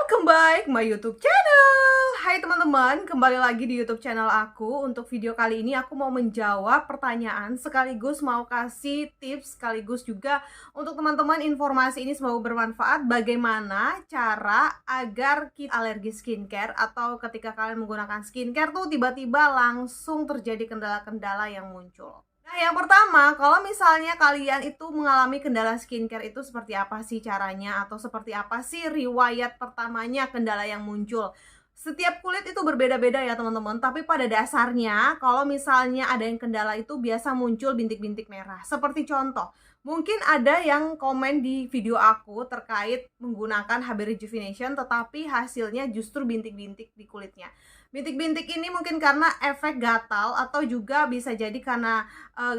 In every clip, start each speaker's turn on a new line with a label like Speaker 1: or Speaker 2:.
Speaker 1: Welcome back my YouTube channel. Hai teman-teman, kembali lagi di YouTube channel aku. Untuk video kali ini aku mau menjawab pertanyaan sekaligus mau kasih tips sekaligus juga untuk teman-teman informasi ini semoga bermanfaat. Bagaimana cara agar kita alergi skincare atau ketika kalian menggunakan skincare tuh tiba-tiba langsung terjadi kendala-kendala yang muncul. Nah, yang pertama, kalau misalnya kalian itu mengalami kendala skincare itu seperti apa sih caranya atau seperti apa sih riwayat pertamanya kendala yang muncul? Setiap kulit itu berbeda-beda ya teman-teman, tapi pada dasarnya kalau misalnya ada yang kendala itu biasa muncul bintik-bintik merah. Seperti contoh, mungkin ada yang komen di video aku terkait menggunakan HB Rejuvenation tetapi hasilnya justru bintik-bintik di kulitnya. Bintik-bintik ini mungkin karena efek gatal atau juga bisa jadi karena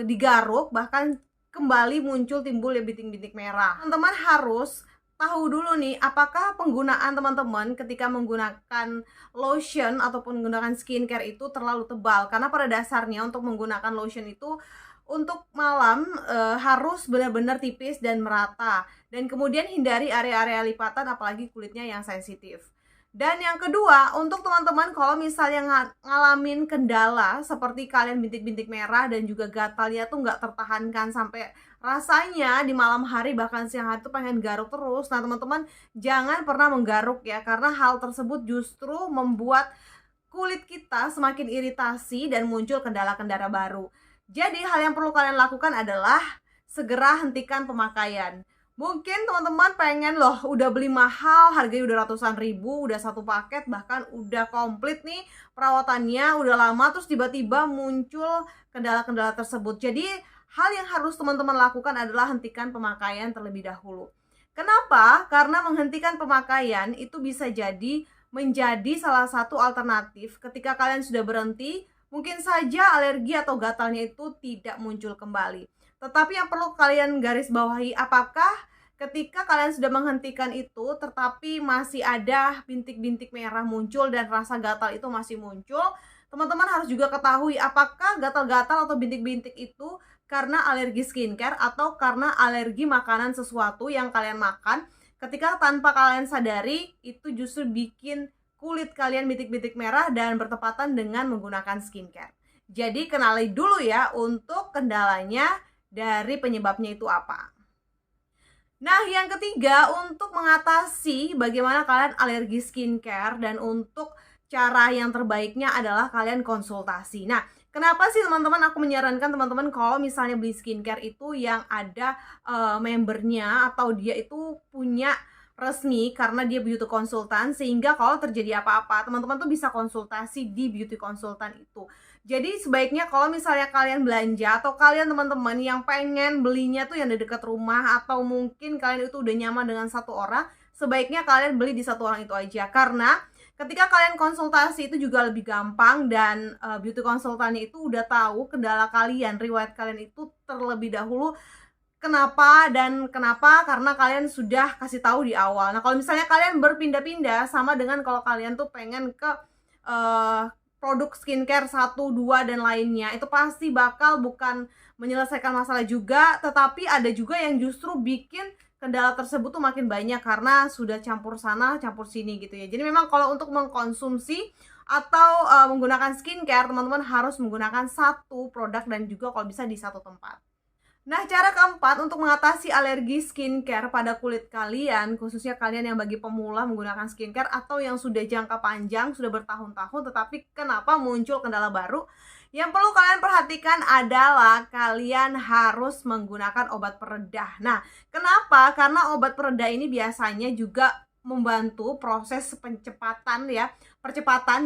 Speaker 1: digaruk bahkan kembali muncul timbul ya bintik-bintik merah. Teman-teman harus tahu dulu nih apakah penggunaan teman-teman ketika menggunakan lotion ataupun menggunakan skincare itu terlalu tebal, karena pada dasarnya untuk menggunakan lotion itu untuk malam harus benar-benar tipis dan merata, dan kemudian hindari area-area lipatan apalagi kulitnya yang sensitif. Dan yang kedua, untuk teman-teman kalau misalnya ngalamin kendala seperti kalian bintik-bintik merah dan juga gatalnya tuh nggak tertahankan sampai rasanya di malam hari bahkan siang hari tuh pengen garuk terus. Nah teman-teman jangan pernah menggaruk ya, karena hal tersebut justru membuat kulit kita semakin iritasi dan muncul kendala-kendala baru. Jadi hal yang perlu kalian lakukan adalah segera hentikan pemakaian. Mungkin teman-teman pengen loh udah beli mahal, harganya udah ratusan ribu, udah satu paket, bahkan udah komplit nih perawatannya, udah lama, terus tiba-tiba muncul kendala-kendala tersebut. Jadi hal yang harus teman-teman lakukan adalah hentikan pemakaian terlebih dahulu. Kenapa? Karena menghentikan pemakaian itu bisa jadi menjadi salah satu alternatif ketika kalian sudah berhenti, mungkin saja alergi atau gatalnya itu tidak muncul kembali. Tetapi yang perlu kalian garis bawahi, apakah ketika kalian sudah menghentikan itu tetapi masih ada bintik-bintik merah muncul dan rasa gatal itu masih muncul, teman-teman harus juga ketahui apakah gatal-gatal atau bintik-bintik itu karena alergi skincare atau karena alergi makanan sesuatu yang kalian makan ketika tanpa kalian sadari itu justru bikin kulit kalian bintik-bintik merah dan bertepatan dengan menggunakan skincare. Jadi kenali dulu ya untuk kendalanya dari penyebabnya itu apa. Nah, yang ketiga, untuk mengatasi bagaimana kalian alergi skincare dan untuk cara yang terbaiknya adalah kalian konsultasi. Nah, kenapa sih teman-teman aku menyarankan teman-teman kalau misalnya beli skincare itu yang ada membernya atau dia itu punya resmi karena dia beauty konsultan, sehingga kalau terjadi apa-apa teman-teman tuh bisa konsultasi di beauty konsultan itu. Jadi sebaiknya kalau misalnya kalian belanja atau kalian teman-teman yang pengen belinya tuh yang di dekat rumah atau mungkin kalian itu udah nyaman dengan satu orang, sebaiknya kalian beli di satu orang itu aja, karena ketika kalian konsultasi itu juga lebih gampang dan beauty konsultannya itu udah tahu kendala kalian, riwayat kalian itu terlebih dahulu. Kenapa dan kenapa? Karena kalian sudah kasih tahu di awal. Nah, kalau misalnya kalian berpindah-pindah sama dengan kalau kalian tuh pengen ke produk skincare 1, 2 dan lainnya, itu pasti bakal bukan menyelesaikan masalah juga, tetapi ada juga yang justru bikin kendala tersebut tuh makin banyak karena sudah campur sana campur sini gitu ya. Jadi memang kalau untuk mengkonsumsi atau menggunakan skincare, teman-teman harus menggunakan satu produk dan juga kalau bisa di satu tempat. Nah, cara keempat untuk mengatasi alergi skincare pada kulit kalian, khususnya kalian yang bagi pemula menggunakan skincare atau yang sudah jangka panjang, sudah bertahun-tahun, tetapi kenapa muncul kendala baru? Yang perlu kalian perhatikan adalah kalian harus menggunakan obat peredah. Nah, kenapa? Karena obat peredah ini biasanya juga membantu proses percepatan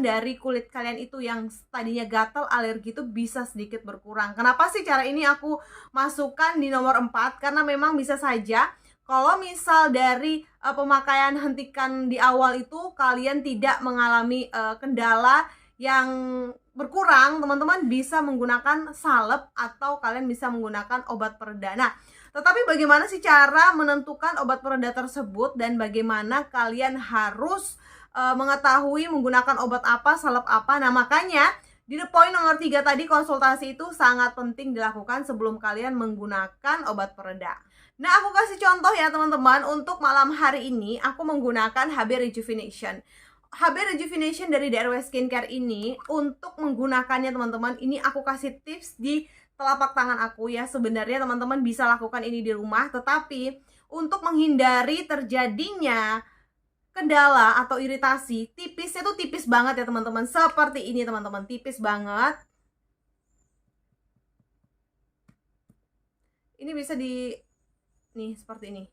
Speaker 1: dari kulit kalian itu yang tadinya gatal alergi itu bisa sedikit berkurang. Kenapa sih cara ini aku masukkan di nomor 4? Karena memang bisa saja kalau misal dari pemakaian hentikan di awal itu kalian tidak mengalami kendala yang berkurang, teman-teman bisa menggunakan salep atau kalian bisa menggunakan obat pereda. Nah, tetapi bagaimana sih cara menentukan obat pereda tersebut dan bagaimana kalian harus mengetahui menggunakan obat apa, salep apa? Nah, makanya di poin nomor 3 tadi, konsultasi itu sangat penting dilakukan sebelum kalian menggunakan obat pereda. Nah, aku kasih contoh ya teman-teman, untuk malam hari ini aku menggunakan HB Rejuvenation. HB Rejuvenation dari DRW Skincare ini, untuk menggunakannya teman-teman, ini aku kasih tips di telapak tangan aku ya. Sebenarnya teman-teman bisa lakukan ini di rumah, tetapi untuk menghindari terjadinya kendala atau iritasi, tipisnya tuh tipis banget ya teman-teman. Seperti ini teman-teman, tipis banget. Ini bisa di nih seperti ini.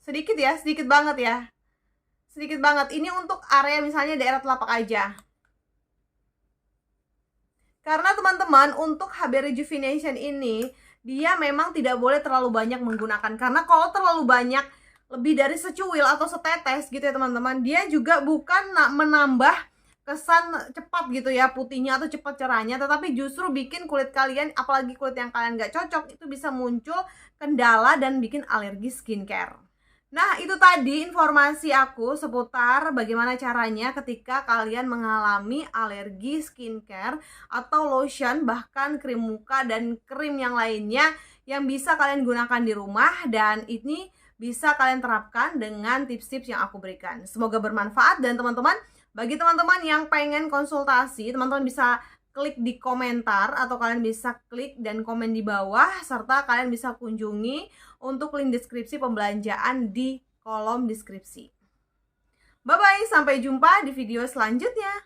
Speaker 1: Sedikit ya, sedikit banget ya. Sedikit banget. Ini untuk area misalnya daerah telapak aja. Karena teman-teman, untuk HB Rejuvenation ini, dia memang tidak boleh terlalu banyak menggunakan. Karena kalau terlalu banyak, lebih dari secuil atau setetes gitu ya teman-teman, dia juga bukan menambah kesan cepat gitu ya putihnya atau cepat cerahnya, tetapi justru bikin kulit kalian, apalagi kulit yang kalian gak cocok, itu bisa muncul kendala dan bikin alergi skincare. Nah, itu tadi informasi aku seputar bagaimana caranya ketika kalian mengalami alergi skincare atau lotion, bahkan krim muka dan krim yang lainnya yang bisa kalian gunakan di rumah, dan ini bisa kalian terapkan dengan tips-tips yang aku berikan. Semoga bermanfaat, dan teman-teman, bagi teman-teman yang pengen konsultasi, teman-teman bisa klik di komentar atau kalian bisa klik dan komen di bawah, serta kalian bisa kunjungi untuk link deskripsi pembelanjaan di kolom deskripsi. Bye bye, sampai jumpa di video selanjutnya.